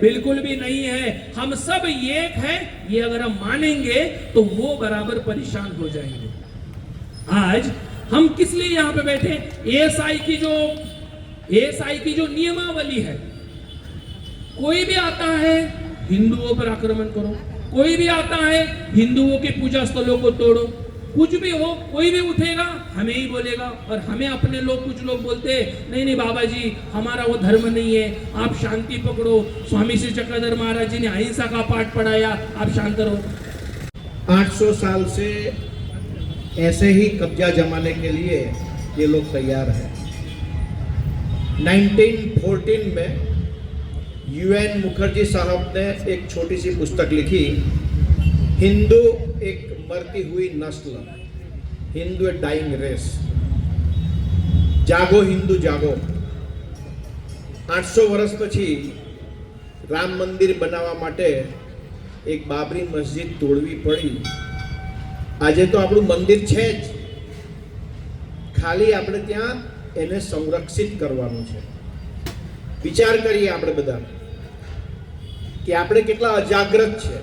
बिल्कुल भी नहीं है। हम सब एक हैं, ये अगर हम मानेंगे तो वो बराबर परेशान हो जाएंगे। आज हम किस लिए यहाँ पे बैठे? एएसआई की जो नियमावली है, कोई भी आता है हिंदुओं पर आक्रमण करो, कोई भी आता है हिंदुओं के पूजा स्थलों को तोड़ो, कुछ भी हो, कोई भी उठेगा हमें ही बोलेगा। और हमें अपने लोग, कुछ लोग बोलते हैं नहीं नहीं बाबा जी हमारा वो धर्म नहीं है, आप शांति पकड़ो, स्वामी श्री चक्रधर महाराज जी ने अहिंसा का पाठ पढ़ाया, आप शांत रहो। 800 साल से ऐसे ही कब्जा जमाने के लिए ये लोग तैयार हैं। 1914 में UN मुखर्जी साहब ने एक छोटी सी पुस्तक लिखी, हिंदू एक मरती हुई नस्ल, हिंदू ए डाइंग रेस, जागो हिंदू जागो। 800 વર્ષ પછી રામ મંદિર બનાવવા માટે એક બાબરી મસ્જિદ તોડવી પડી। આજે તો આપણું મંદિર છે જ, ખાલી આપણે ત્યાં એને સંરક્ષિત કરવાનું છે। વિચાર કરીએ આપણે બધા કે આપણે કેટલા અજાગ્રત છે।